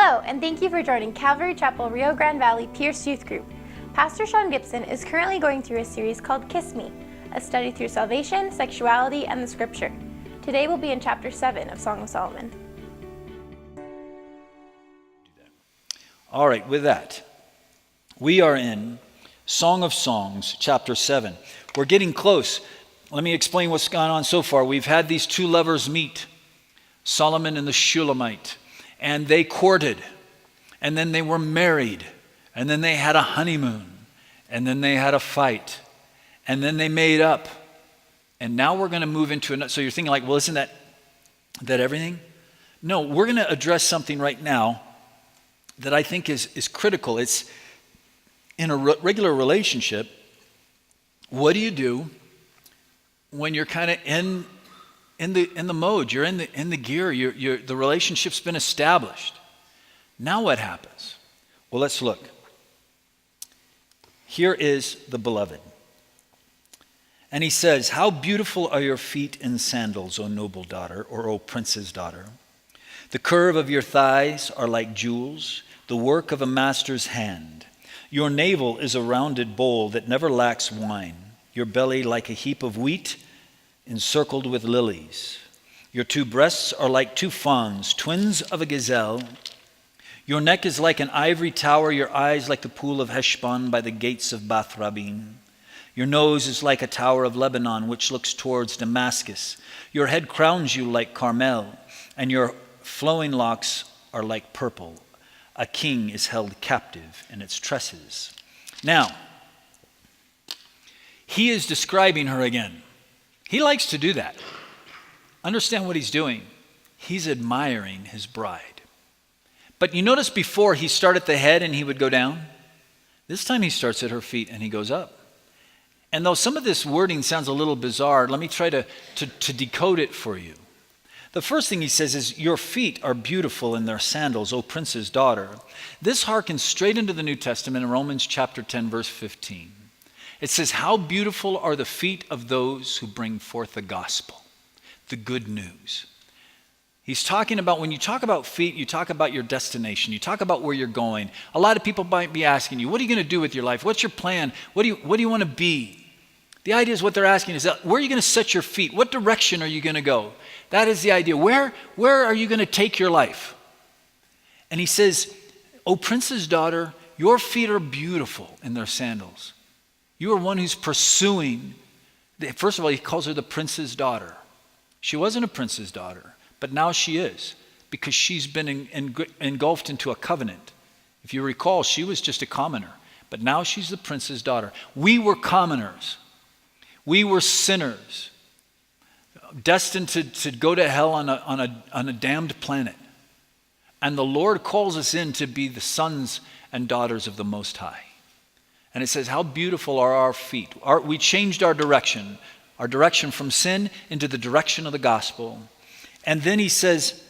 Hello, and thank you for joining Calvary Chapel Rio Grande Valley Pierce Youth Group. Pastor Shaun Gibson is currently going through a series called Kiss Me, a study through salvation, sexuality, and the scripture. Today we'll be in chapter 7 of Song of Solomon. All right, with that, we are in Song of Songs, chapter 7. We're getting close. Let me explain what's gone on so far. We've had these two lovers meet, Solomon and the Shulamite, and they courted, and then they were married, and then they had a honeymoon, and then they had a fight, and then they made up. And now we're going to move into another. So you're thinking like, well, isn't that everything? No, we're going to address something right now that I think is critical. It's in a regular relationship. What do you do when you're kind of in the mode? You're in the gear. The relationship's been established. Now what happens? Well, let's look. Here is the beloved. And he says, "How beautiful are your feet in sandals, O noble daughter," or "O prince's daughter. The curve of your thighs are like jewels, the work of a master's hand. Your navel is a rounded bowl that never lacks wine, your belly like a heap of wheat encircled with lilies. Your two breasts are like two fawns, twins of a gazelle. Your neck is like an ivory tower, your eyes like the pool of Heshbon by the gates of Bath Rabbim. Your nose is like a tower of Lebanon, which looks towards Damascus. Your head crowns you like Carmel, and your flowing locks are like purple. A king is held captive in its tresses." Now, he is describing her again. He likes to do that. Understand what he's doing. He's admiring his bride. But you notice before he started at the head and he would go down. This time he starts at her feet and he goes up. And though some of this wording sounds a little bizarre, let me try to decode it for you. The first thing he says is, "Your feet are beautiful in their sandals, O prince's daughter." This harkens straight into the New Testament in Romans chapter 10, verse 15. It says, "How beautiful are the feet of those who bring forth the gospel," the good news. He's talking about, when you talk about feet, you talk about your destination. You talk about where you're going. A lot of people might be asking you, what are you going to do with your life? What's your plan? What do you want to be? The idea is what they're asking is, where are you going to set your feet? What direction are you going to go? That is the idea. Where are you going to take your life? And he says, "O prince's daughter, your feet are beautiful in their sandals." You are one who's pursuing. First of all, he calls her the prince's daughter. She wasn't a prince's daughter, but now she is, because she's been engulfed into a covenant. If you recall, she was just a commoner, but now she's the prince's daughter. We were commoners. We were sinners, destined to go to hell on a damned planet. And the Lord calls us in to be the sons and daughters of the Most High. And it says, "How beautiful are our feet." We changed our direction from sin into the direction of the gospel. And then he says,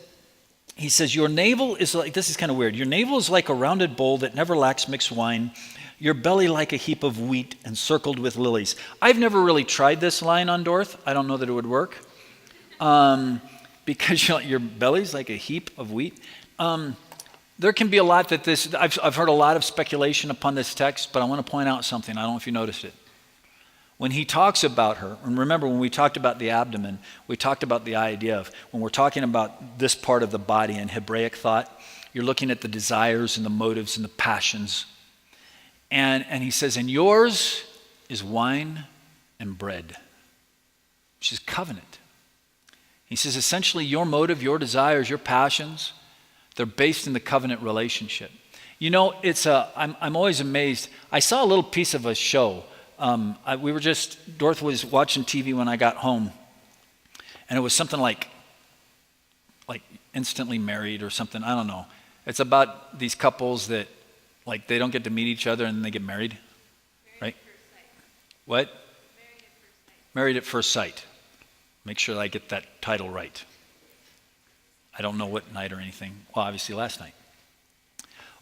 "Your navel is like," this is kind of weird, "your navel is like a rounded bowl that never lacks mixed wine, your belly like a heap of wheat encircled with lilies." I've never really tried this line on Dorth. I don't know that it would work. Because your belly's like a heap of wheat. There can be a lot that this, I've heard a lot of speculation upon this text, but I want to point out something. I don't know if you noticed it. When he talks about her, and remember when we talked about the abdomen, we talked about the idea of when we're talking about this part of the body in Hebraic thought, you're looking at the desires and the motives and the passions. And he says, "And yours is wine and bread," which is covenant. He says, essentially, your motive, your desires, your passions, they're based in the covenant relationship. You know, I'm always amazed. I saw a little piece of a show. Dorth was watching TV when I got home, and it was something like Instantly Married or something. I don't know. It's about these couples that, like, they don't get to meet each other and then they get married, right? What? Married at First Sight. Make sure that I get that title right. I don't know what night or anything. Well, obviously last night.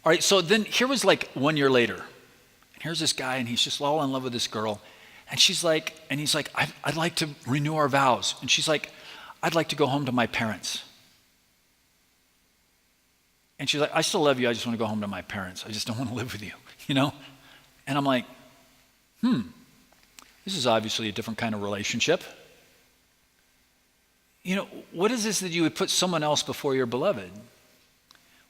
All right, so then here was like 1 year later. And here's this guy, and he's just all in love with this girl. And he's like, I'd like to renew our vows. And she's like, I'd like to go home to my parents. And she's like, I still love you. I just want to go home to my parents. I just don't want to live with you, you know? And I'm like, this is obviously a different kind of relationship. You know, what is this that you would put someone else before your beloved?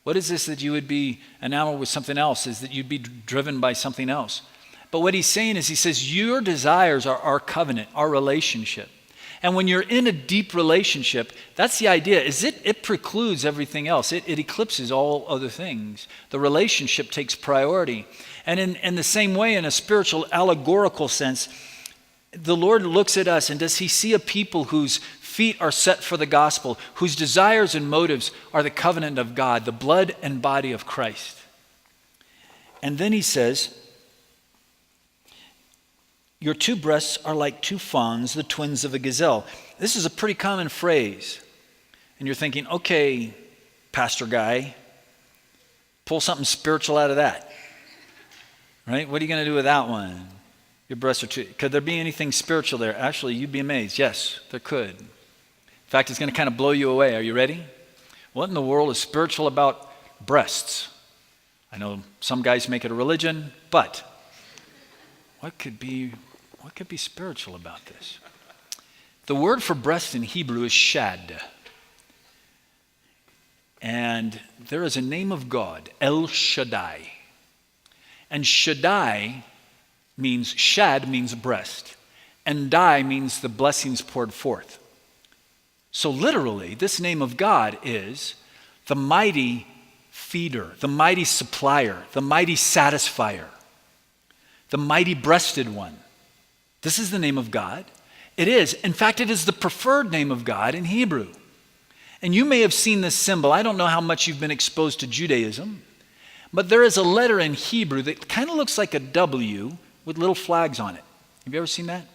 What is this that you would be enamored with something else? Is that you'd be driven by something else? But what he's saying is, he says, your desires are our covenant, our relationship. And when you're in a deep relationship, that's the idea, is it precludes everything else. It eclipses all other things. The relationship takes priority. And in the same way, in a spiritual allegorical sense, the Lord looks at us, and does he see a people whose feet are set for the gospel, whose desires and motives are the covenant of God, the blood and body of Christ? And then he says, your two breasts are like two fawns, the twins of a gazelle. This is a pretty common phrase. And you're thinking, okay, pastor guy, pull something spiritual out of that. Right? What are you going to do with that one? Your breasts are two. Could there be anything spiritual there? Actually, you'd be amazed. Yes, there could. In fact, it's going to kind of blow you away. Are you ready? What in the world is spiritual about breasts? I know some guys make it a religion, but what could be spiritual about this? The word for breast in Hebrew is shad. And there is a name of God, El Shaddai. And Shaddai means, shad means breast, and dai means the blessings poured forth. So literally, this name of God is the mighty feeder, the mighty supplier, the mighty satisfier, the mighty breasted one. This is the name of God. It is. In fact, it is the preferred name of God in Hebrew. And you may have seen this symbol. I don't know how much you've been exposed to Judaism, but there is a letter in Hebrew that kind of looks like a W with little flags on it. Have you ever seen that?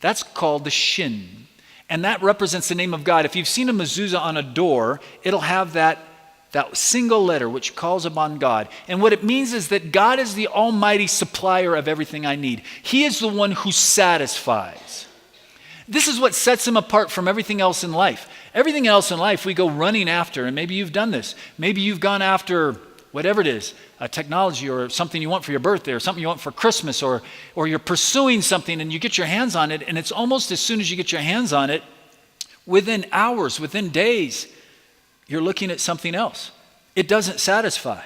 That's called the Shin. And that represents the name of God. If you've seen a mezuzah on a door, it'll have that single letter which calls upon God. And what it means is that God is the almighty supplier of everything I need. He is the one who satisfies. This is what sets him apart from everything else in life. Everything else in life we go running after, and maybe you've done this. Maybe you've gone after whatever it is, a technology or something you want for your birthday or something you want for Christmas, or you're pursuing something and you get your hands on it, and it's almost as soon as you get your hands on it, within hours, within days, you're looking at something else. It doesn't satisfy.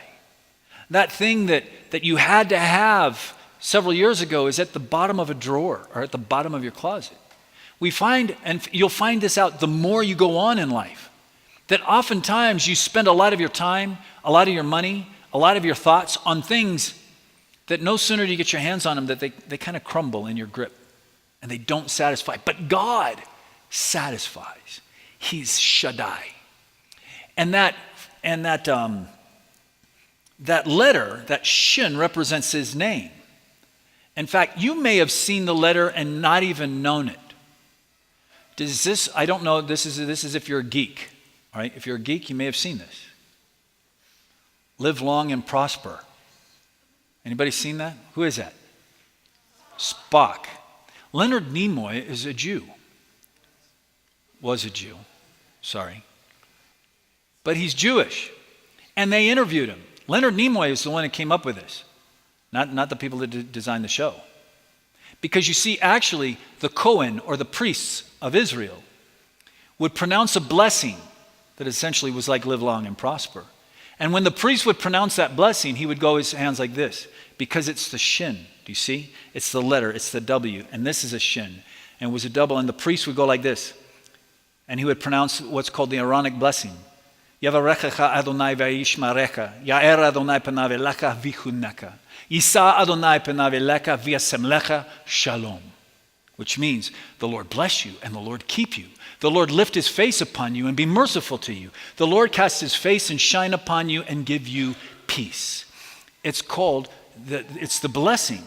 That thing that you had to have several years ago is at the bottom of a drawer or at the bottom of your closet. We find, and you'll find this out the more you go on in life, that oftentimes you spend a lot of your time, a lot of your money, a lot of your thoughts on things that no sooner do you get your hands on them that they kind of crumble in your grip and they don't satisfy. But God satisfies. He's Shaddai. And that letter, that Shin, represents his name. In fact, you may have seen the letter and not even known it. Does this, I don't know, this is if you're a geek. All right, if you're a geek, you may have seen this. Live long and prosper. Anybody seen that? Who is that? Spock. Leonard Nimoy is a Jew. Was a Jew. Sorry. But he's Jewish. And they interviewed him. Leonard Nimoy is the one that came up with this. Not the people that designed the show. Because you see, actually, the Cohen, or the priests of Israel, would pronounce a blessing that essentially was like live long and prosper. And when the priest would pronounce that blessing, he would go his hands like this, because it's the Shin. Do you see? It's the letter, it's the W, and this is a Shin. And it was a double, and the priest would go like this. And he would pronounce what's called the Aaronic blessing. Yavarechecha Adonai v'yishmarecha, Ya'er Adonai panav elecha v'chuneka, Yisa Adonai panav elecha v'yasemlecha shalom. Which means, the Lord bless you and the Lord keep you. The Lord lift his face upon you and be merciful to you. The Lord cast his face and shine upon you and give you peace. It's called, it's the blessing.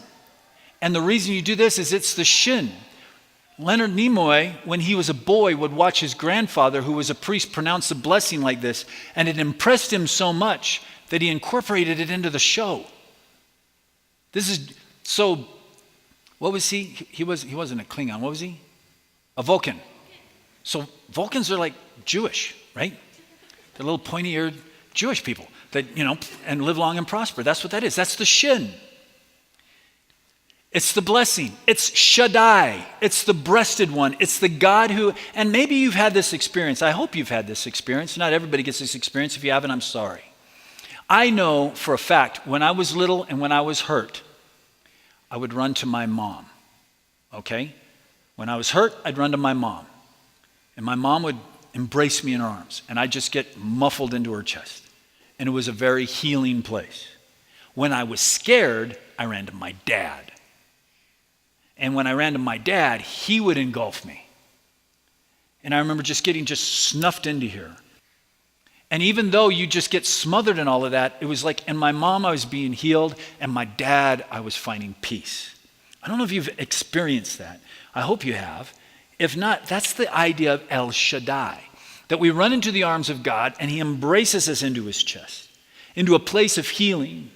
And the reason you do this is it's the Shin. Leonard Nimoy, when he was a boy, would watch his grandfather, who was a priest, pronounce a blessing like this, and it impressed him so much that he incorporated it into the show. This is so. What was he? He wasn't a Klingon. What was he? A Vulcan. So Vulcans are like Jewish, right? They're little pointy-eared Jewish people. and live long and prosper. That's what that is. That's the shin. It's the blessing. It's Shaddai. It's the breasted one. It's the God who, and maybe you've had this experience. I hope you've had this experience. Not everybody gets this experience. If you haven't, I'm sorry. I know for a fact, when I was little and when I was hurt, I would run to my mom, okay? When I was hurt, I'd run to my mom. And my mom would embrace me in her arms, and I'd just get muffled into her chest. And it was a very healing place. When I was scared, I ran to my dad. And when I ran to my dad, he would engulf me. And I remember just getting snuffed into here. And even though you just get smothered in all of that, it was like, in my mom, I was being healed, and my dad, I was finding peace. I don't know if you've experienced that. I hope you have. If not, that's the idea of El Shaddai, that we run into the arms of God, and he embraces us into his chest, into a place of healing,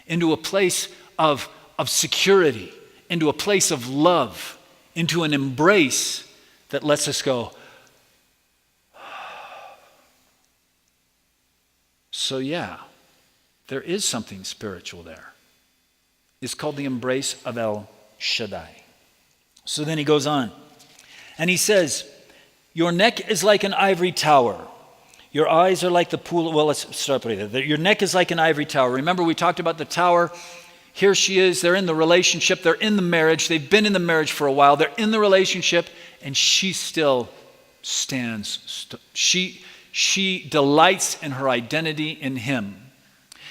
into a place of security, into a place of love, into an embrace that lets us go, so yeah, there is something spiritual there. It's called the embrace of El Shaddai. So then he goes on, and he says, your neck is like an ivory tower. Your eyes are like the pool. Well, let's start right there. Your neck is like an ivory tower. Remember, we talked about the tower. Here she is. They're in the relationship. They're in the marriage. They've been in the marriage for a while. They're in the relationship, and she still stands. She delights in her identity in him.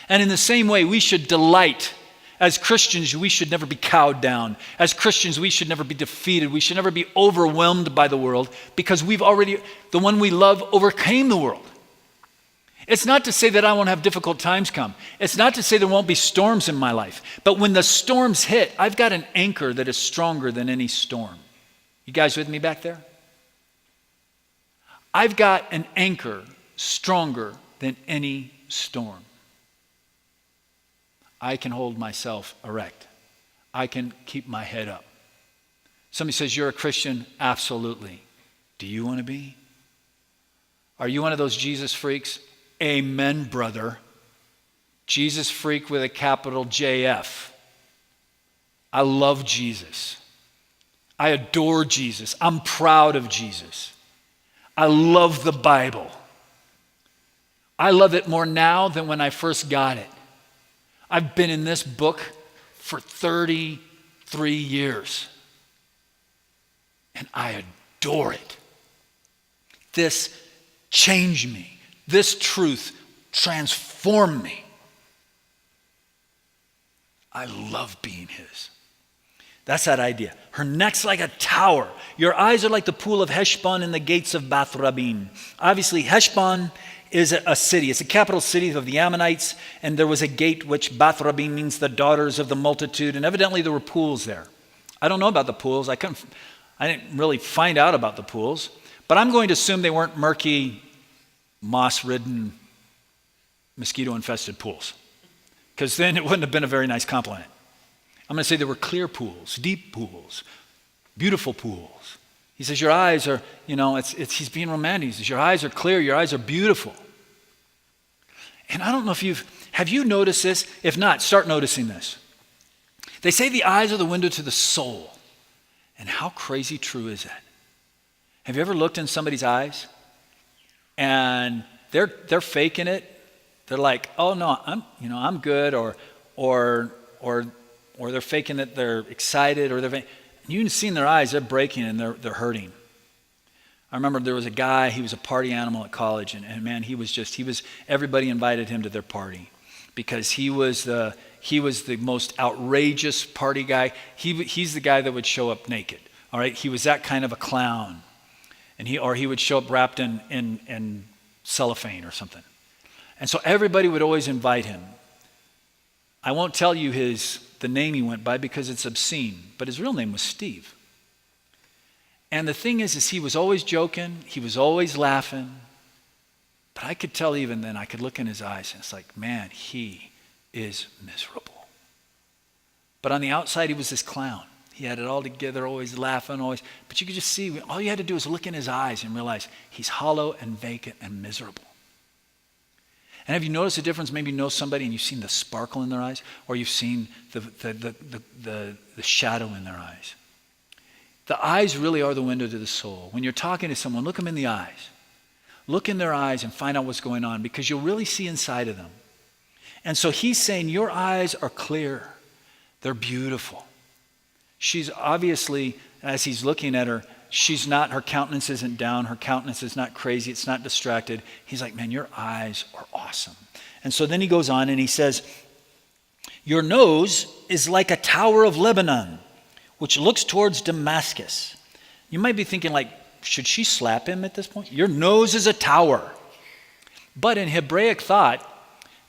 And in the same way, we should delight. As Christians, we should never be cowed down. As Christians, we should never be defeated. We should never be overwhelmed by the world, because the one we love overcame the world. It's not to say that I won't have difficult times come. It's not to say there won't be storms in my life. But when the storms hit, I've got an anchor that is stronger than any storm. You guys with me back there? I've got an anchor stronger than any storm. I can hold myself erect. I can keep my head up. Somebody says, you're a Christian? Absolutely. Do you want to be? Are you one of those Jesus freaks? Amen, brother. Jesus freak with a capital JF. I love Jesus. I adore Jesus. I'm proud of Jesus. I love the Bible. I love it more now than when I first got it. I've been in this book for 33 years, and I adore it. This changed me. This truth transformed me. I love being his. That's that idea. Her neck's like a tower. Your eyes are like the pool of Heshbon and the gates of Bath Rabbim. Obviously, Heshbon is a city. It's a capital city of the Ammonites, and there was a gate which Bath Rabbim means the daughters of the multitude, and evidently there were pools there. I don't know about the pools. I didn't really find out about the pools, but I'm going to assume they weren't murky, moss-ridden, mosquito-infested pools, because then it wouldn't have been a very nice compliment. I'm going to say there were clear pools, deep pools, beautiful pools. He says, your eyes are, he's being romantic. He says, your eyes are clear, your eyes are beautiful. And I don't know if have you noticed this? If not, start noticing this. They say the eyes are the window to the soul. And how crazy true is that? Have you ever looked in somebody's eyes and they're faking it? They're like, oh no, I'm good, or they're faking that they're excited, or you can see in their eyes they're breaking and they're hurting. I remember there was a guy, he was a party animal at college, and man, everybody invited him to their party because he was the most outrageous party guy. He's the guy that would show up naked. All right, he was that kind of a clown, and he would show up wrapped in cellophane or something. And so everybody would always invite him. I won't tell you the name he went by because it's obscene, but his real name was Steve. And the thing is he was always joking, he was always laughing, but I could tell even then, I could look in his eyes and it's like, man, he is miserable. But on the outside, he was this clown. He had it all together, always laughing, always, but you could just see, all you had to do was look in his eyes and realize he's hollow and vacant and miserable. And have you noticed a difference? Maybe you know somebody and you've seen the sparkle in their eyes, or you've seen the shadow in their eyes. The eyes really are the window to the soul. When you're talking to someone, look them in the eyes. Look in their eyes and find out what's going on, because you'll really see inside of them. And so he's saying, your eyes are clear. They're beautiful. She's obviously, as he's looking at her, her countenance isn't down. Her countenance is not crazy. It's not distracted. He's like, man, your eyes are awesome. And so then he goes on and he says, your nose is like a tower of Lebanon, which looks towards Damascus. You might be thinking, like, should she slap him at this point? Your nose is a tower. But in Hebraic thought,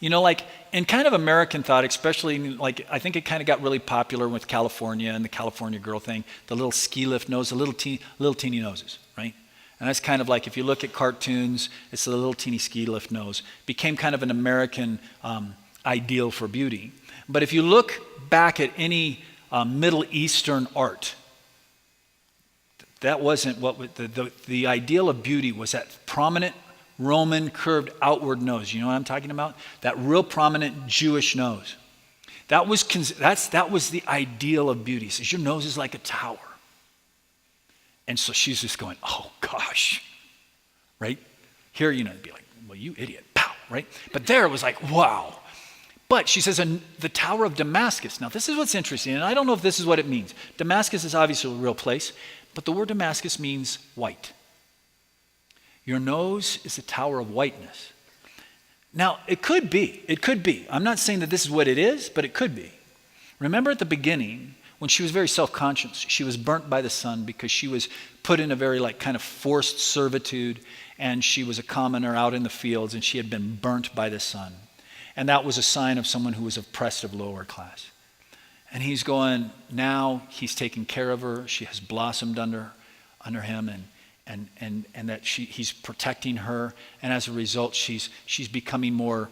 like in kind of American thought, especially like I think it kind of got really popular with California and the California girl thing, the little ski lift nose, the little teeny noses, right? And that's kind of like, if you look at cartoons, it's the little teeny ski lift nose. Became kind of an American ideal for beauty. But if you look back at any Middle Eastern art, that wasn't what the ideal of beauty was, that prominent Roman curved outward nose. You know what I'm talking about? That real prominent Jewish nose. That was the ideal of beauty. He says, your nose is like a tower. And so she's just going, oh gosh, right? Here, it'd be like, well, you idiot, pow, right? But there it was like, wow. But she says, the Tower of Damascus. Now this is what's interesting, and I don't know if this is what it means. Damascus is obviously a real place, but the word Damascus means white. Your nose is a tower of whiteness. Now, it could be. I'm not saying that this is what it is, but it could be. Remember at the beginning, when she was very self-conscious, she was burnt by the sun because she was put in a very kind of forced servitude, and she was a commoner out in the fields, and she had been burnt by the sun. And that was a sign of someone who was oppressed of lower class. And he's going, now he's taking care of her. She has blossomed under him, and that he's protecting her, and as a result, she's becoming more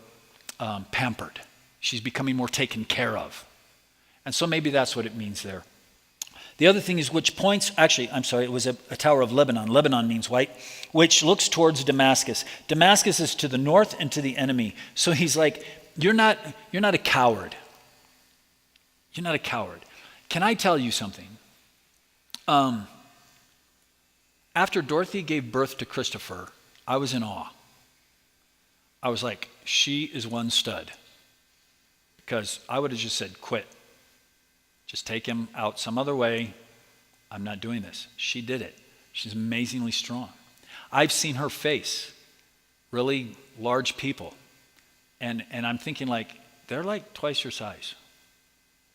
pampered. She's becoming more taken care of. And so maybe that's what it means there. The other thing is it was a tower of Lebanon. Lebanon means white, which looks towards Damascus. Damascus is to the north and to the enemy. So he's like, you're not a coward. You're not a coward. Can I tell you something? After Dorothy gave birth to Christopher, I was in awe. I was like, she is one stud. Because I would have just said, quit. Just take him out some other way. I'm not doing this. She did it. She's amazingly strong. I've seen her face really large people. And I'm thinking they're like twice your size.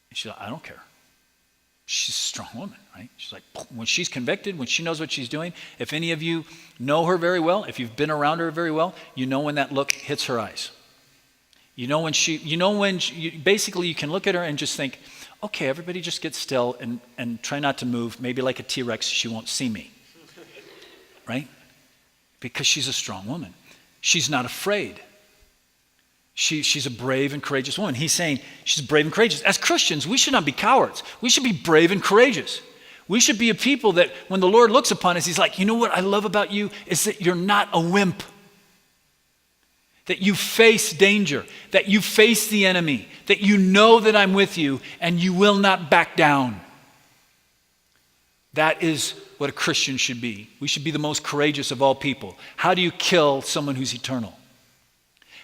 And she's like, I don't care. She's a strong woman, right? She's like, when she's convicted, when she knows what she's doing, if any of you know her very well, if you've been around her very well, you know when that look hits her eyes. Basically you can look at her and just think, okay, everybody just get still and try not to move. Maybe like a T-Rex, she won't see me, right? Because she's a strong woman. She's not afraid. She's a brave and courageous woman. He's saying she's brave and courageous. As Christians, we should not be cowards. We should be brave and courageous. We should be a people that when the Lord looks upon us, he's like, you know what I love about you is that you're not a wimp. That you face danger, that you face the enemy, that you know that I'm with you and you will not back down. That is what a Christian should be. We should be the most courageous of all people. How do you kill someone who's eternal?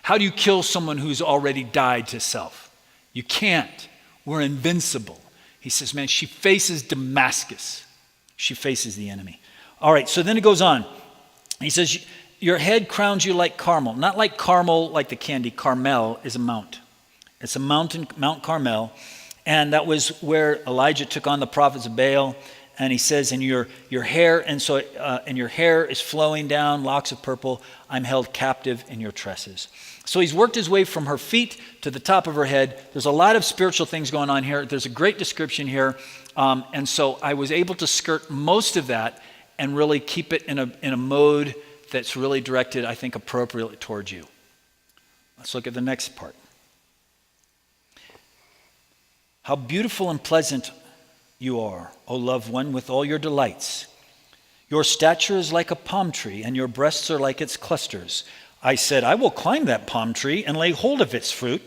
How do you kill someone who's already died to self? You can't. We're invincible. He says, man, she faces Damascus. She faces the enemy. All right, so then it goes on. He says, your head crowns you like Carmel. Not like Carmel, like the candy. Carmel is a mount. It's a mountain, Mount Carmel. And that was where Elijah took on the prophets of Baal. And he says, and your hair, and your hair is flowing down, locks of purple. I'm held captive in your tresses. So he's worked his way from her feet to the top of her head. There's a lot of spiritual things going on here. There's a great description here. And so I was able to skirt most of that and really keep it in a mode that's really directed, I think, appropriately towards you. Let's look at the next part. How beautiful and pleasant you are, O loved one, with all your delights. Your stature is like a palm tree, and your breasts are like its clusters. I said, I will climb that palm tree and lay hold of its fruit.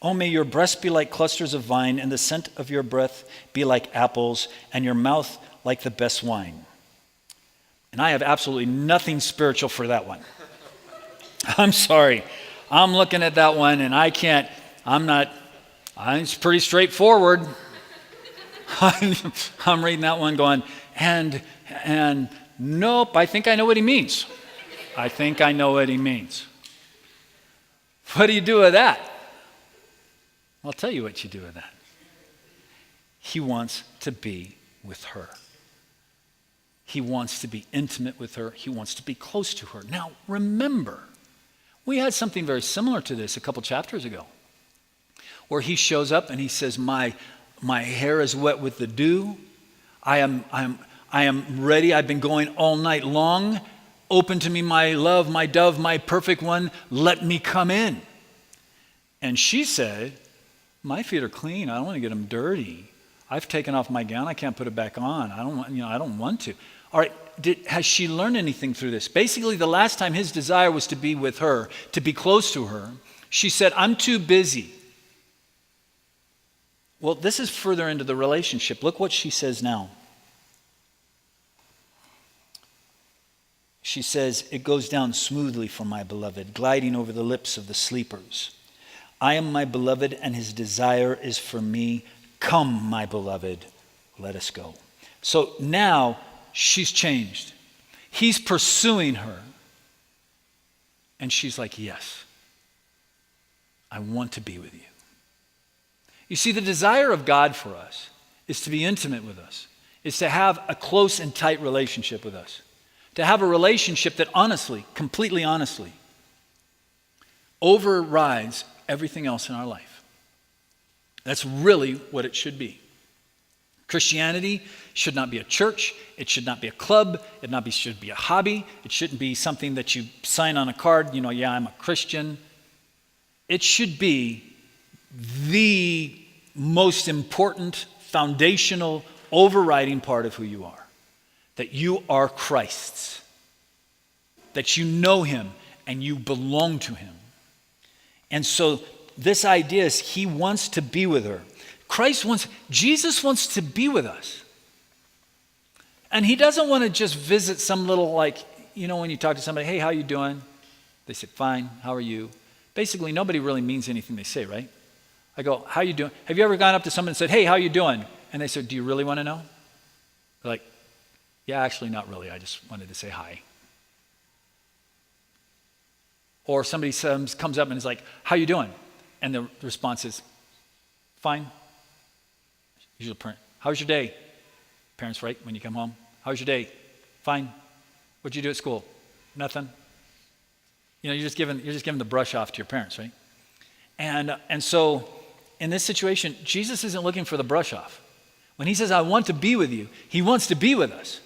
Oh, may your breasts be like clusters of vine, and the scent of your breath be like apples, and your mouth like the best wine. And I have absolutely nothing spiritual for that one. I'm sorry. I'm looking at that one, and it's pretty straightforward. I'm reading that one going, and nope, I think I know what he means. I think I know what he means. What do you do with that? I'll tell you what you do with that. He wants to be with her. He wants to be intimate with her. He wants to be close to her. Now, remember, we had something very similar to this a couple chapters ago, where he shows up and he says, my hair is wet with the dew. I am ready. I've been going all night long. Open to me, my love, my dove, my perfect one. Let me come in. And she said, my feet are clean. I don't want to get them dirty. I've taken off my gown. I can't put it back on. I don't want to. All right, has she learned anything through this? Basically, the last time his desire was to be with her, to be close to her, she said, I'm too busy. Well, this is further into the relationship. Look what she says now. She says, it goes down smoothly for my beloved, gliding over the lips of the sleepers. I am my beloved, and his desire is for me. Come, my beloved, let us go. So now she's changed. He's pursuing her. And she's like, yes, I want to be with you. You see, the desire of God for us is to be intimate with us, is to have a close and tight relationship with us. To have a relationship that honestly, completely honestly, overrides everything else in our life. That's really what it should be. Christianity should not be a church. It should not be a club. It should be a hobby. It shouldn't be something that you sign on a card, yeah, I'm a Christian. It should be the most important, foundational, overriding part of who you are. That you are Christ's, that you know him and you belong to him. And so this idea is he wants to be with her. Jesus wants to be with us. And he doesn't want to just visit some little when you talk to somebody, hey, how you doing? They say, fine, how are you? Basically, nobody really means anything they say, right? I go, how you doing? Have you ever gone up to someone and said, hey, how you doing? And they said, do you really want to know? They're like, yeah, actually not really. I just wanted to say hi. Or somebody comes up and is like, how you doing? And the response is, fine. Usually parent, how's your day? Parents, right, when you come home. How's your day? Fine. What'd you do at school? Nothing. You're just giving the brush off to your parents, right? And so in this situation, Jesus isn't looking for the brush off. When he says, I want to be with you, he wants to be with us.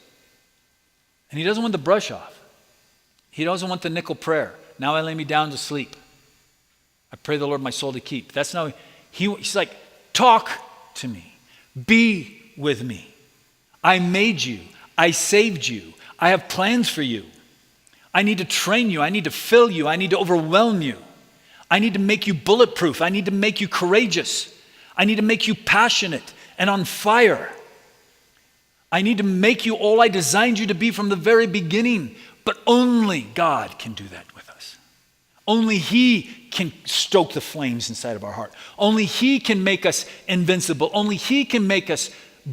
And he doesn't want the brush off. He doesn't want the nickel prayer. Now I lay me down to sleep. I pray the Lord my soul to keep. That's not, he's like, talk to me. Be with me. I made you. I saved you. I have plans for you. I need to train you. I need to fill you. I need to overwhelm you. I need to make you bulletproof. I need to make you courageous. I need to make you passionate and on fire. I need to make you all I designed you to be from the very beginning. But only God can do that with us. Only he can stoke the flames inside of our heart. Only he can make us invincible. Only he can make us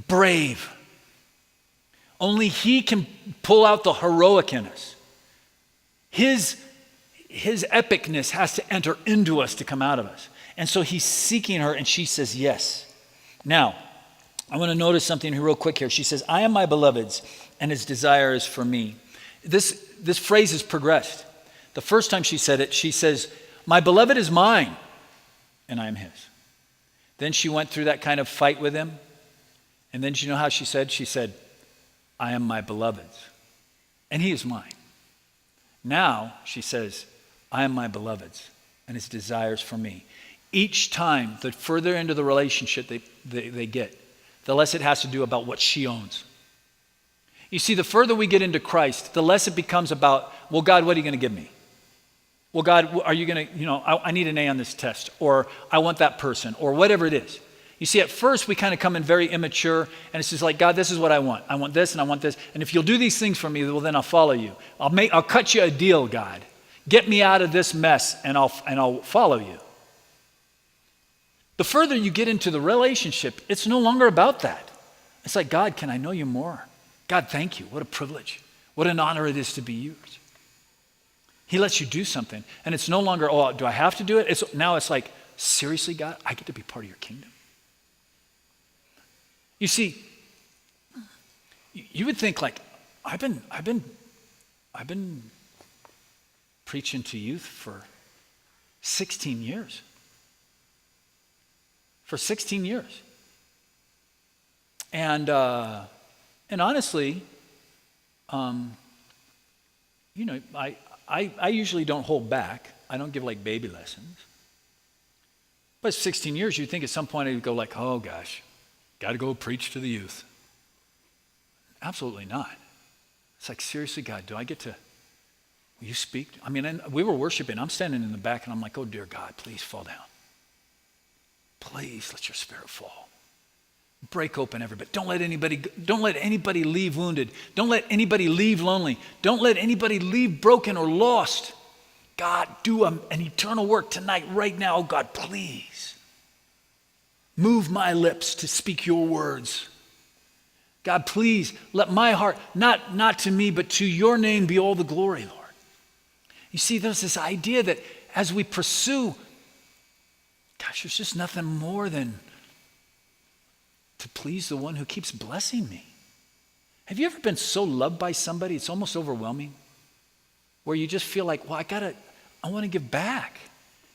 brave. Only he can pull out the heroic in us. His epicness has to enter into us to come out of us. And so he's seeking her, and she says yes. Now, I want to notice something real quick here. She says, I am my beloved's, and his desire is for me. This phrase has progressed. The first time she said it, she says, my beloved is mine, and I am his. Then she went through that kind of fight with him. And then you know how she said? She said, I am my beloved's, and he is mine. Now she says, I am my beloved's, and his desires for me. Each time, the further into the relationship they get, the less it has to do about what she owns. You see, the further we get into Christ, the less it becomes about, well, God, what are you going to give me? Well, God, are you going to, I need an A on this test, or I want that person, or whatever it is. You see, at first we kind of come in very immature, and it's just like, God, this is what I want. I want this and I want this. And if you'll do these things for me, well, then I'll follow you. I'll cut you a deal, God. Get me out of this mess, and I'll follow you. The further you get into the relationship, it's no longer about that. It's like, God, can I know you more? God, thank you. What a privilege. What an honor it is to be used. He lets you do something. And it's no longer, oh, do I have to do it? Now it's like, seriously, God, I get to be part of your kingdom. You see, you would think like, I've been preaching to youth for 16 years. For 16 years. And honestly, I usually don't hold back. I don't give like baby lessons. But 16 years, you'd think at some point I'd go like, oh gosh, got to go preach to the youth. Absolutely not. It's like, seriously, God, do I get to, will you speak? I mean, and we were worshiping. I'm standing in the back and I'm like, oh dear God, please fall down. Please let your spirit fall. Break open everybody. Don't let anybody leave wounded. Don't let anybody leave lonely. Don't let anybody leave broken or lost. God, do an eternal work tonight, right now. Oh God, please. Move my lips to speak your words. God, please let my heart, not to me, but to your name be all the glory, Lord. You see, there's this idea that as we pursue, gosh, there's just nothing more than to please the one who keeps blessing me. Have you ever been so loved by somebody, it's almost overwhelming? Where you just feel like, well, I want to give back.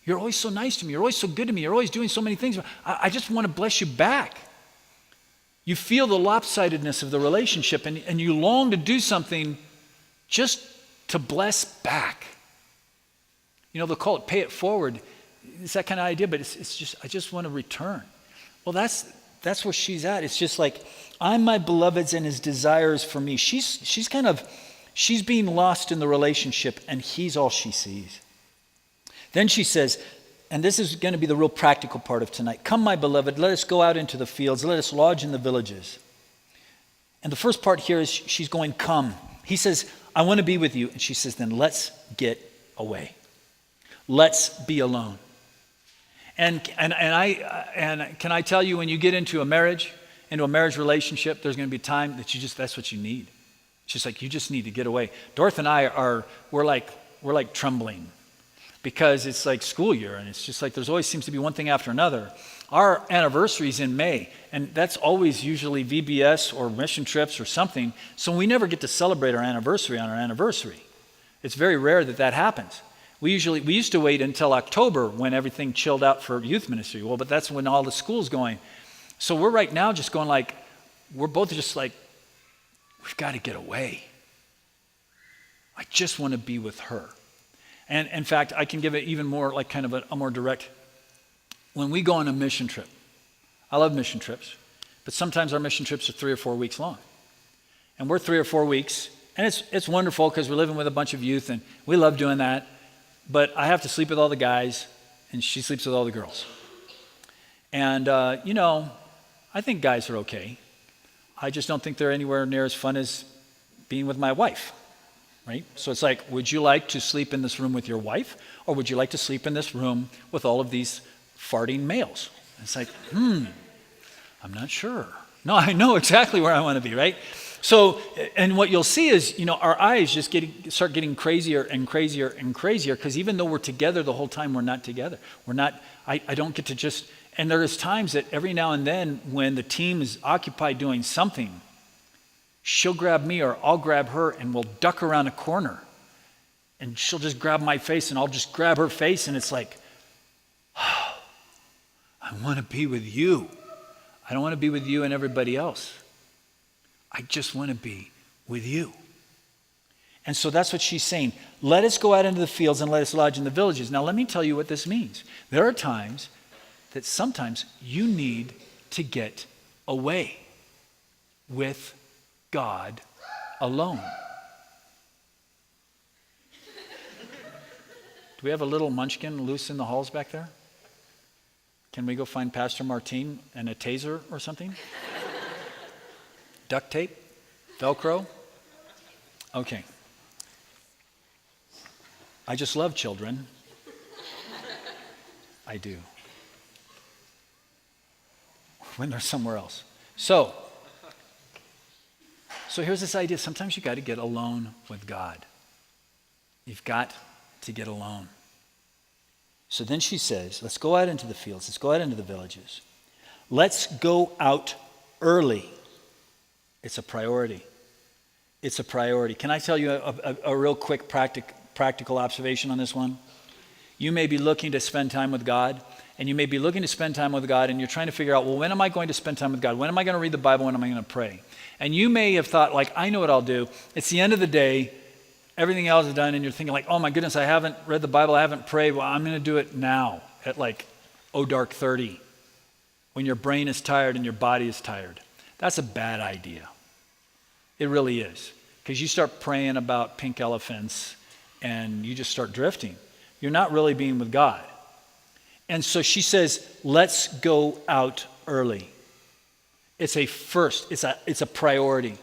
You're always so nice to me. You're always so good to me. You're always doing so many things. I just want to bless you back. You feel the lopsidedness of the relationship, and you long to do something just to bless back. They'll call it pay it forward. It's that kind of idea, but it's just, I just want to return. Well, that's where she's at. It's just like, I'm my beloved's and his desires for me. She's being lost in the relationship, and he's all she sees. Then she says, and this is going to be the real practical part of tonight. Come, my beloved, let us go out into the fields. Let us lodge in the villages. And the first part here is she's going, come. He says, I want to be with you. And she says, then let's get away. Let's be alone. And can I tell you, when you get into a marriage relationship, there's going to be time that that's what you need. It's just like, you just need to get away. Dorothy and I we're like trembling, because it's like school year, and it's just like there's always seems to be one thing after another. Our anniversary's in May, and that's always usually VBS or mission trips or something, so we never get to celebrate our anniversary on our anniversary. It's very rare that happens. We used to wait until October when everything chilled out for youth ministry. Well, but that's when all the school's going. So we're right now just going like, we're both just like, we've got to get away. I just want to be with her. And in fact, I can give it even more like kind of a more direct. When we go on a mission trip, I love mission trips, but sometimes our mission trips are 3 or 4 weeks long. And we're 3 or 4 weeks, and it's wonderful because we're living with a bunch of youth, and we love doing that. But I have to sleep with all the guys, and she sleeps with all the girls. And, I think guys are okay. I just don't think they're anywhere near as fun as being with my wife, right? So it's like, would you like to sleep in this room with your wife, or would you like to sleep in this room with all of these farting males? And it's like, I'm not sure. No, I know exactly where I want to be, right? So, and what you'll see is, our eyes just start getting crazier and crazier and crazier, because even though we're together the whole time, we're not together. I don't get to just, and there is times that every now and then when the team is occupied doing something, she'll grab me or I'll grab her, and we'll duck around a corner, and she'll just grab my face and I'll just grab her face, and it's like, oh, I want to be with you. I don't want to be with you and everybody else. I just want to be with you. And so that's what she's saying. Let us go out into the fields and let us lodge in the villages. Now let me tell you what this means. There are times that sometimes you need to get away with God alone. Do we have a little munchkin loose in the halls back there? Can we go find Pastor Martine and a taser or something? Duct tape? Velcro? Okay. I just love children. I do. When they're somewhere else. So here's this idea. Sometimes you got to get alone with God. You've got to get alone. So then she says, let's go out into the fields. Let's go out into the villages. Let's go out early. It's a priority. It's a priority. Can I tell you a real quick practical observation on this one? You may be looking to spend time with God, and you may be looking to spend time with God, and you're trying to figure out, well, when am I going to spend time with God? When am I going to read the Bible? When am I going to pray? And you may have thought, like, I know what I'll do. It's the end of the day. Everything else is done, and you're thinking, like, oh, my goodness, I haven't read the Bible. I haven't prayed. Well, I'm going to do it now at, like, dark 30, when your brain is tired and your body is tired. That's a bad idea. It really is. Because you start praying about pink elephants, and you just start drifting. You're not really being with God. And so she says, let's go out early. It's a first. It's a priority.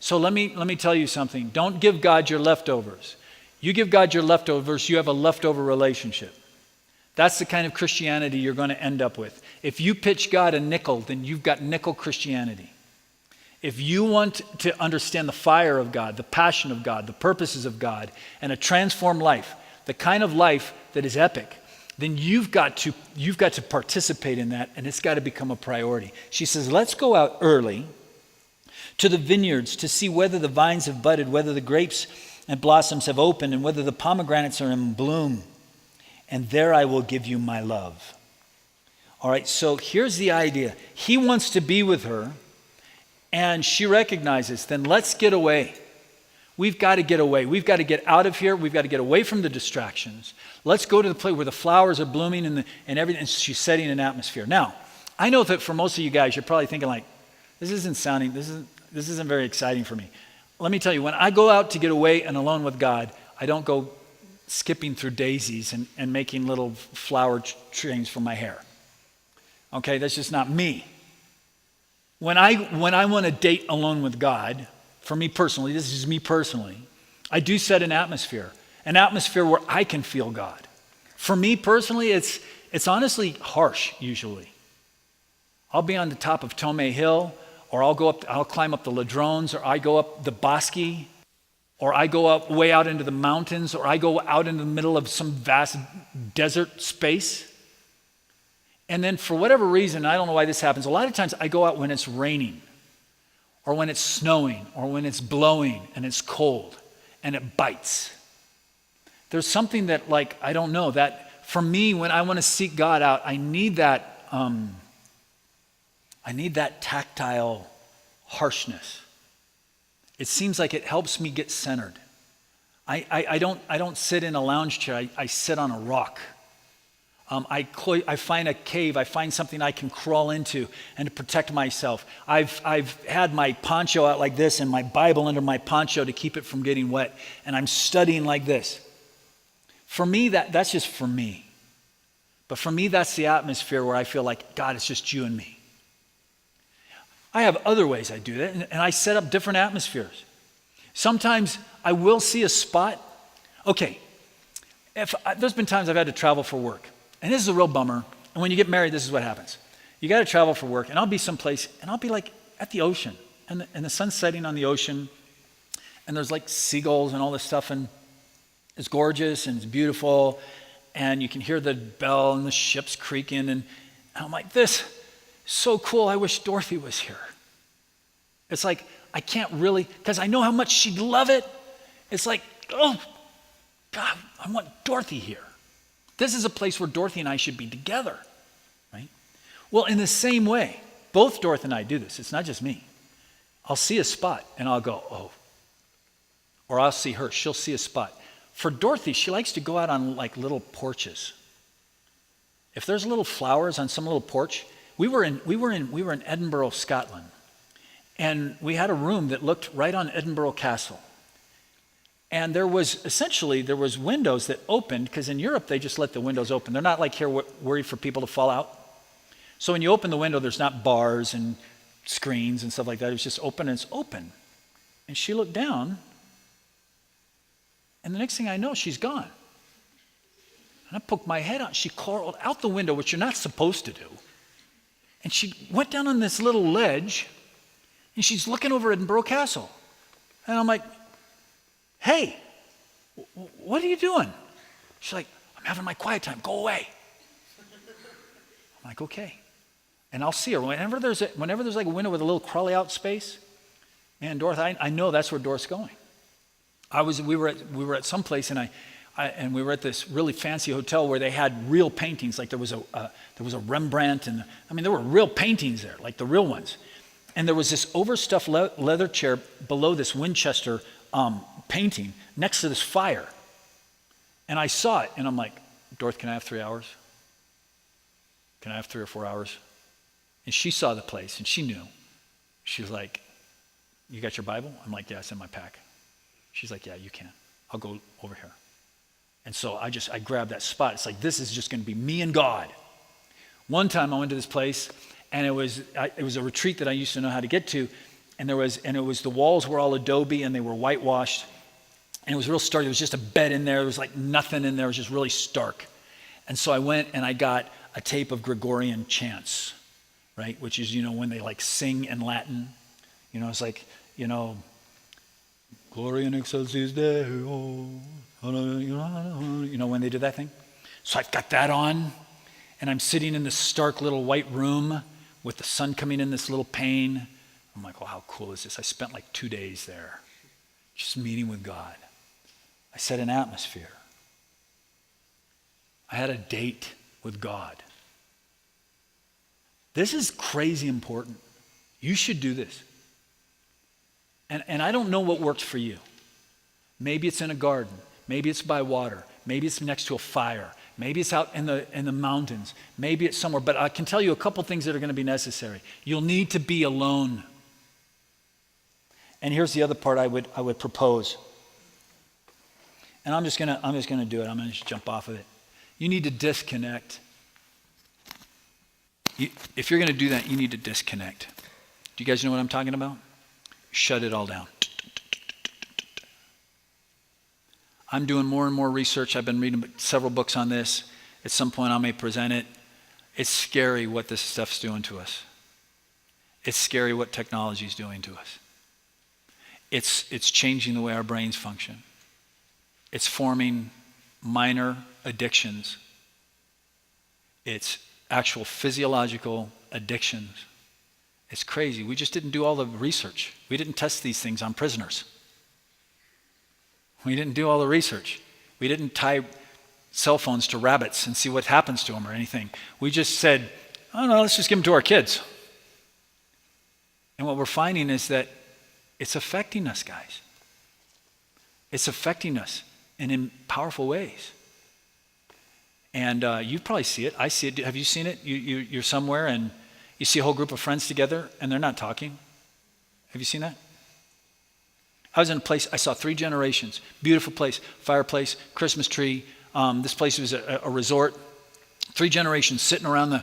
So let me tell you something. Don't give God your leftovers. You give God your leftovers, you have a leftover relationship. That's the kind of Christianity you're going to end up with. If you pitch God a nickel, then you've got nickel Christianity. If you want to understand the fire of God, the passion of God, the purposes of God, and a transformed life, the kind of life that is epic, then you've got to participate in that, and it's got to become a priority. She says, let's go out early to the vineyards to see whether the vines have budded, whether the grapes and blossoms have opened, and whether the pomegranates are in bloom. And there I will give you my love. All right, so here's the idea. He wants to be with her, and she recognizes, then let's get away. We've got to get away. We've got to get out of here. We've got to get away from the distractions. Let's go to the place where the flowers are blooming and everything. And she's setting an atmosphere. Now, I know that for most of you guys, you're probably thinking like, this isn't very exciting for me. Let me tell you, when I go out to get away and alone with God, I don't go skipping through daisies and making little flower trains for my hair. Okay, that's just not me. When I want to date alone with God, for me personally, this is me personally, I do set an atmosphere where I can feel God. For me personally, it's honestly harsh usually. I'll be on the top of Tomei Hill, or I'll climb up the Ladrones, or I go up the Bosque, or I go up way out into the mountains, or I go out into the middle of some vast desert space. And then for whatever reason, I don't know why this happens, a lot of times I go out when it's raining, or when it's snowing, or when it's blowing and it's cold and it bites. There's something that, like, I don't know, that for me, when I want to seek God out, I need that tactile harshness. It seems like it helps me get centered. I don't sit in a lounge chair. I sit on a rock. I find a cave. I find something I can crawl into and to protect myself. I've had my poncho out like this and my Bible under my poncho to keep it from getting wet. And I'm studying like this. For me, that's just for me. But for me, that's the atmosphere where I feel like, God, it's just you and me. I have other ways I do that, and I set up different atmospheres. Sometimes I will see a spot. Okay, there's been times I've had to travel for work, and this is a real bummer. And when you get married, this is what happens. You got to travel for work, and I'll be someplace, and I'll be like at the ocean, and the sun's setting on the ocean, and there's like seagulls and all this stuff, and it's gorgeous, and it's beautiful, and you can hear the bell and the ships creaking, and I'm like, this is so cool. I wish Dorothy was here. It's like, I can't really, because I know how much she'd love it. It's like, oh, God, I want Dorothy here. This is a place where Dorothy and I should be together, right? Well, in the same way, both Dorothy and I do this. It's not just me. I'll see a spot, and I'll go, oh. Or I'll see her. She'll see a spot. For Dorothy, she likes to go out on like little porches. If there's little flowers on some little porch, we were in Edinburgh, Scotland, and we had a room that looked right on Edinburgh Castle. And there was windows that opened, because in Europe they just let the windows open. They're not like here worried for people to fall out. So when you open the window, there's not bars and screens and stuff like that. It was just open, and it's open. And she looked down, and the next thing I know, she's gone. And I poked my head out. She crawled out the window, which you're not supposed to do. And she went down on this little ledge, and she's looking over at Edinburgh Castle. And I'm like, hey, what are you doing? She's like, I'm having my quiet time. Go away. I'm like, okay. And I'll see her. Whenever there's like a window with a little crawly out space, man, Dorothy, I know that's where Dorothy's going. We were at some place, and we were at this really fancy hotel where they had real paintings. Like there was a Rembrandt, and there were real paintings there, like the real ones. And there was this overstuffed leather chair below this Winchester painting next to this fire. And I saw it, and I'm like, Dorothy, can I have 3 hours? Can I have 3 or 4 hours? And she saw the place, and she knew. She was like, you got your Bible? I'm like, yeah, it's in my pack. She's like, yeah, you can. I'll go over here. And so I grabbed that spot. It's like, this is just going to be me and God. One time I went to this place, and it was a retreat that I used to know how to get to, and it was the walls were all adobe, and they were whitewashed, and it was real stark. There was just a bed in there. There was like nothing in there. It was just really stark. And so I went and I got a tape of Gregorian chants, right? Which is, when they like sing in Latin. It's like, Gloria in excelsis Deo, when they do that thing. So I've got that on, and I'm sitting in this stark little white room with the sun coming in this little pane. I'm like, well, how cool is this? I spent like 2 days there, just meeting with God. I set an atmosphere. I had a date with God. This is crazy important. You should do this. And I don't know what works for you. Maybe it's in a garden. Maybe it's by water. Maybe it's next to a fire. Maybe it's out in the mountains. Maybe it's somewhere. But I can tell you a couple things that are going to be necessary. You'll need to be alone. And here's the other part I would propose. And I'm just gonna do it. I'm gonna just jump off of it. You need to disconnect. If you're gonna do that, you need to disconnect. Do you guys know what I'm talking about? Shut it all down. I'm doing more and more research. I've been reading several books on this. At some point I may present it. It's scary what this stuff's doing to us. It's scary what technology is doing to us. It's changing the way our brains function. It's forming minor addictions. It's actual physiological addictions. It's crazy. We just didn't do all the research. We didn't test these things on prisoners. We didn't do all the research. We didn't tie cell phones to rabbits and see what happens to them or anything. We just said, oh no, let's just give them to our kids. And what we're finding is that it's affecting us, guys. It's affecting us in powerful ways. And you probably see it. I see it. Have you seen it? You're somewhere and you see a whole group of friends together and they're not talking. Have you seen that? I was in a place, I saw 3 generations. Beautiful place, fireplace, Christmas tree. This place was a resort. 3 generations sitting around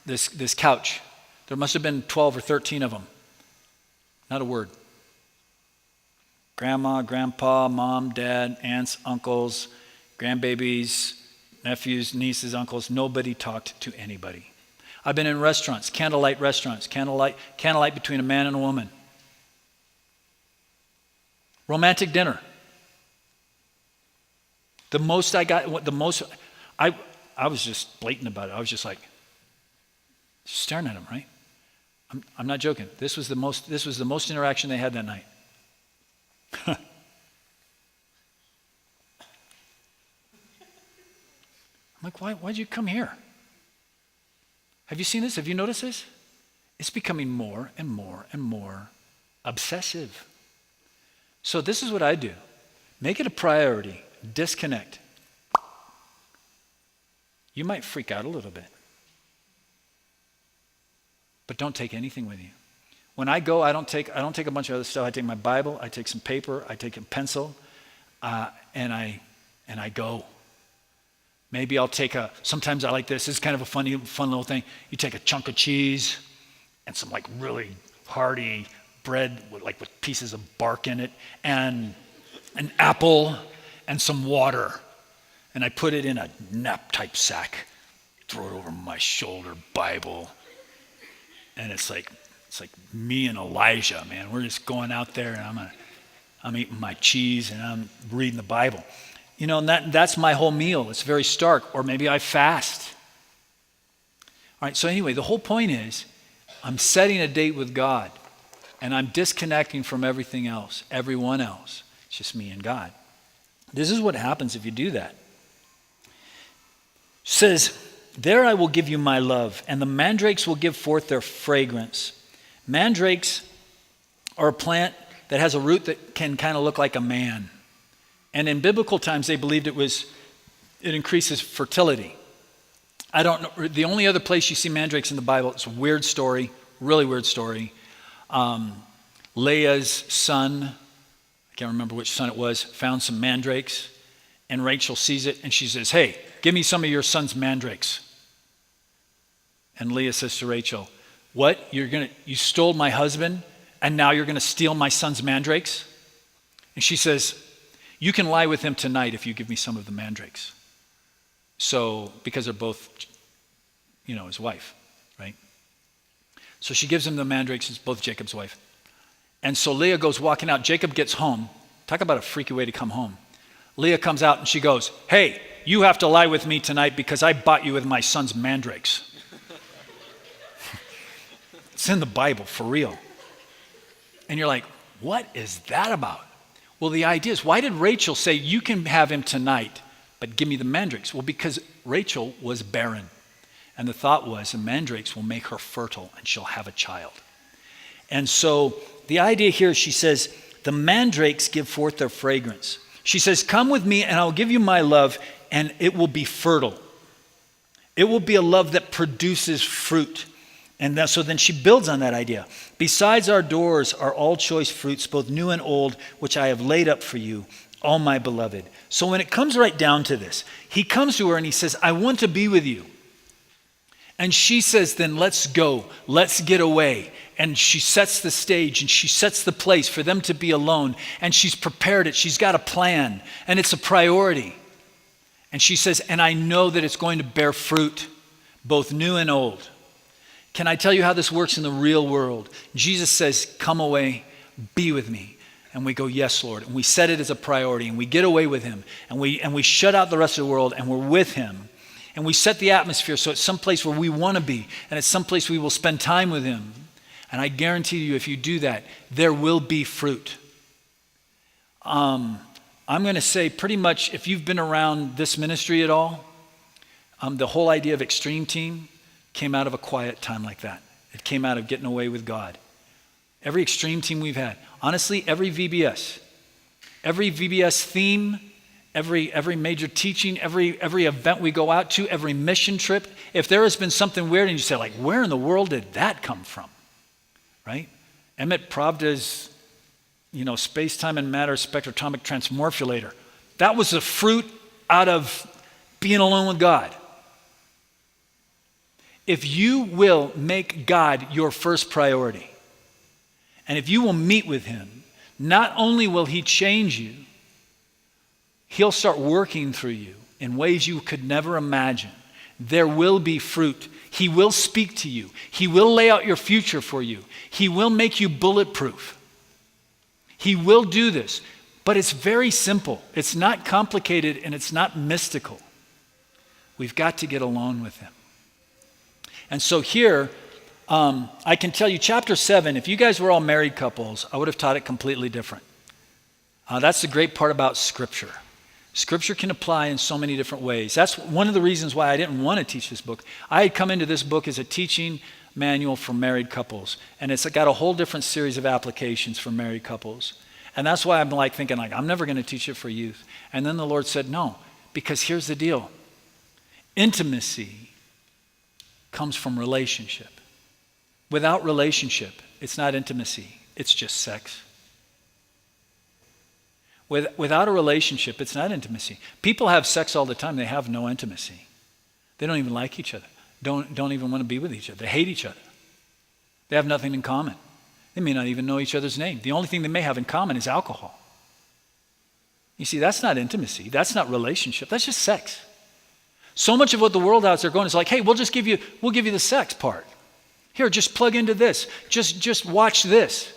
this couch. There must have been 12 or 13 of them. Not a word. Grandma, grandpa, mom, dad, aunts, uncles, grandbabies, nephews, nieces, uncles. Nobody talked to anybody. I've been in restaurants, candlelight between a man and a woman. Romantic dinner. I was just blatant about it. I was just like, staring at him, right? I'm not joking. This was the most interaction they had that night. I'm like, why'd you come here? Have you seen this? Have you noticed this? It's becoming more and more and more obsessive. So this is what I do. Make it a priority. Disconnect. You might freak out a little bit. But don't take anything with you. When I go, I don't take a bunch of other stuff. I take my Bible, I take some paper, I take a pencil. and I go. Maybe I'll take sometimes I like this. This is kind of a fun little thing. You take a chunk of cheese and some like really hearty bread with pieces of bark in it, and an apple and some water. And I put it in a nap type sack, throw it over my shoulder, Bible. And it's like me and Elijah, man. We're just going out there, and I'm eating my cheese and I'm reading the Bible. And that's my whole meal. It's very stark. Or maybe I fast. All right, so anyway, the whole point is I'm setting a date with God, and I'm disconnecting from everything else, everyone else. It's just me and God. This is what happens if you do that. It says, there I will give you my love, and the mandrakes will give forth their fragrance. Mandrakes are a plant that has a root that can kind of look like a man. And in biblical times, they believed it increases fertility. I don't know. The only other place you see mandrakes in the Bible, it's a weird story, really weird story. Leah's son, I can't remember which son it was, found some mandrakes, and Rachel sees it, and she says, hey, give me some of your son's mandrakes. And Leah says to Rachel, what? You stole my husband, and now you're going to steal my son's mandrakes? And she says, you can lie with him tonight if you give me some of the mandrakes. So, because they're both, his wife, right? So she gives him the mandrakes. It's both Jacob's wife. And so Leah goes walking out. Jacob gets home. Talk about a freaky way to come home. Leah comes out and she goes, hey, you have to lie with me tonight because I bought you with my son's mandrakes. It's in the Bible, for real. And you're like, what is that about? Well, the idea is, why did Rachel say, you can have him tonight, but give me the mandrakes? Well, because Rachel was barren. And the thought was, the mandrakes will make her fertile and she'll have a child. And so the idea here, she says, the mandrakes give forth their fragrance. She says, come with me and I'll give you my love, and it will be fertile. It will be a love that produces fruit. And so then she builds on that idea. Besides our doors are all choice fruits, both new and old, which I have laid up for you, all my beloved. So when it comes right down to this, he comes to her and he says, I want to be with you. And she says, then let's go, let's get away. And she sets the stage and she sets the place for them to be alone. And she's prepared it. She's got a plan, and it's a priority. And she says, and I know that it's going to bear fruit, both new and old. Can I tell you how this works in the real world? Jesus says, come away, be with me. And we go, yes, Lord. And we set it as a priority, and we get away with him. And we shut out the rest of the world, and we're with him. And we set the atmosphere so it's someplace where we want to be, and it's someplace we will spend time with him. And I guarantee you, if you do that, there will be fruit. I'm going to say pretty much, if you've been around this ministry at all, the whole idea of Extreme Team came out of a quiet time like that. It came out of getting away with God. Every Extreme Team we've had, honestly, every VBS theme, every major teaching, every event we go out to, every mission trip, if there has been something weird and you say, like, where in the world did that come from? Right? Emmett Pravda's, space-time and matter spectrotomic transmorphulator. That was the fruit out of being alone with God. If you will make God your first priority, and if you will meet with him, not only will he change you, he'll start working through you in ways you could never imagine. There will be fruit. He will speak to you. He will lay out your future for you. He will make you bulletproof. He will do this, but it's very simple. It's not complicated and it's not mystical. We've got to get alone with him. And so here, I can tell you, chapter 7, if you guys were all married couples, I would have taught it completely different. That's the great part about Scripture. Scripture can apply in so many different ways. That's one of the reasons why I didn't want to teach this book. I had come into this book as a teaching manual for married couples, and it's got a whole different series of applications for married couples. And that's why I'm thinking, I'm never going to teach it for youth. And then the Lord said, no, because here's the deal. Intimacy comes from relationship. Without relationship, it's not intimacy, it's just sex. Without a relationship, it's not intimacy. People have sex all the time. They have no intimacy. They don't even like each other. Don't even want to be with each other. They hate each other. They have nothing in common. They may not even know each other's name. The only thing they may have in common is alcohol. You see, that's not intimacy. That's not relationship. That's just sex. So much of what the world out there going is like, hey, we'll give you the sex part. Here, just plug into this. Just watch this.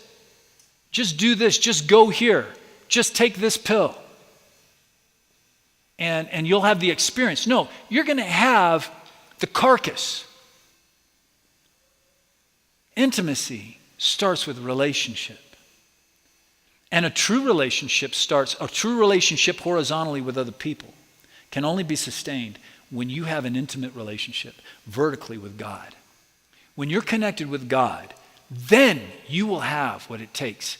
Just do this. Just go here. Just take this pill. And you'll have the experience. No, you're going to have the carcass. Intimacy starts with relationship. And a true relationship horizontally with other people can only be sustained when you have an intimate relationship vertically with God. When you're connected with God, then you will have what it takes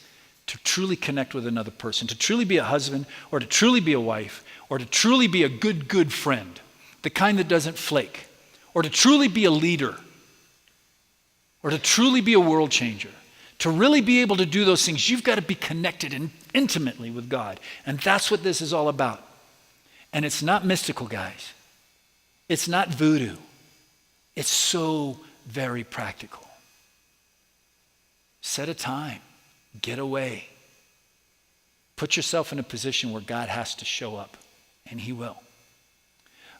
to truly connect with another person, to truly be a husband, or to truly be a wife, or to truly be a good friend, the kind that doesn't flake, or to truly be a leader, or to truly be a world changer. To really be able to do those things, you've got to be connected intimately with God. And that's what this is all about. And it's not mystical, guys. It's not voodoo. It's so very practical. Set a time. Get away. Put yourself in a position where God has to show up, and he will.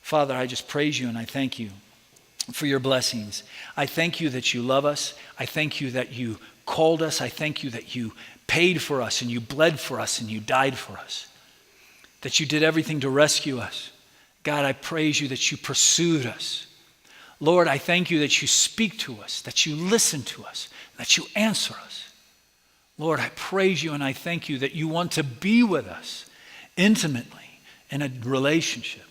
Father, I just praise you and I thank you for your blessings. I thank you that you love us. I thank you that you called us. I thank you that you paid for us and you bled for us and you died for us. That you did everything to rescue us. God, I praise you that you pursued us. Lord, I thank you that you speak to us, that you listen to us, that you answer us. Lord, I praise you and I thank you that you want to be with us intimately in a relationship.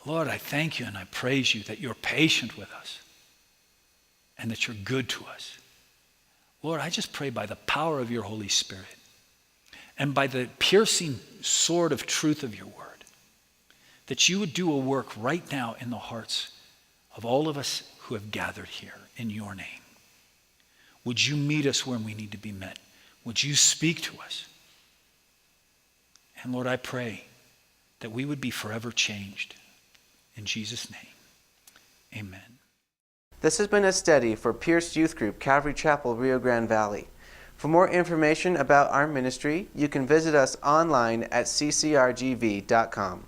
Lord, I thank you and I praise you that you're patient with us and that you're good to us. Lord, I just pray by the power of your Holy Spirit and by the piercing sword of truth of your word, that you would do a work right now in the hearts of all of us who have gathered here in your name. Would you meet us where we need to be met? Would you speak to us? And Lord, I pray that we would be forever changed. In Jesus' name, amen. This has been a study for Pierce Youth Group, Calvary Chapel, Rio Grande Valley. For more information about our ministry, you can visit us online at ccrgv.com.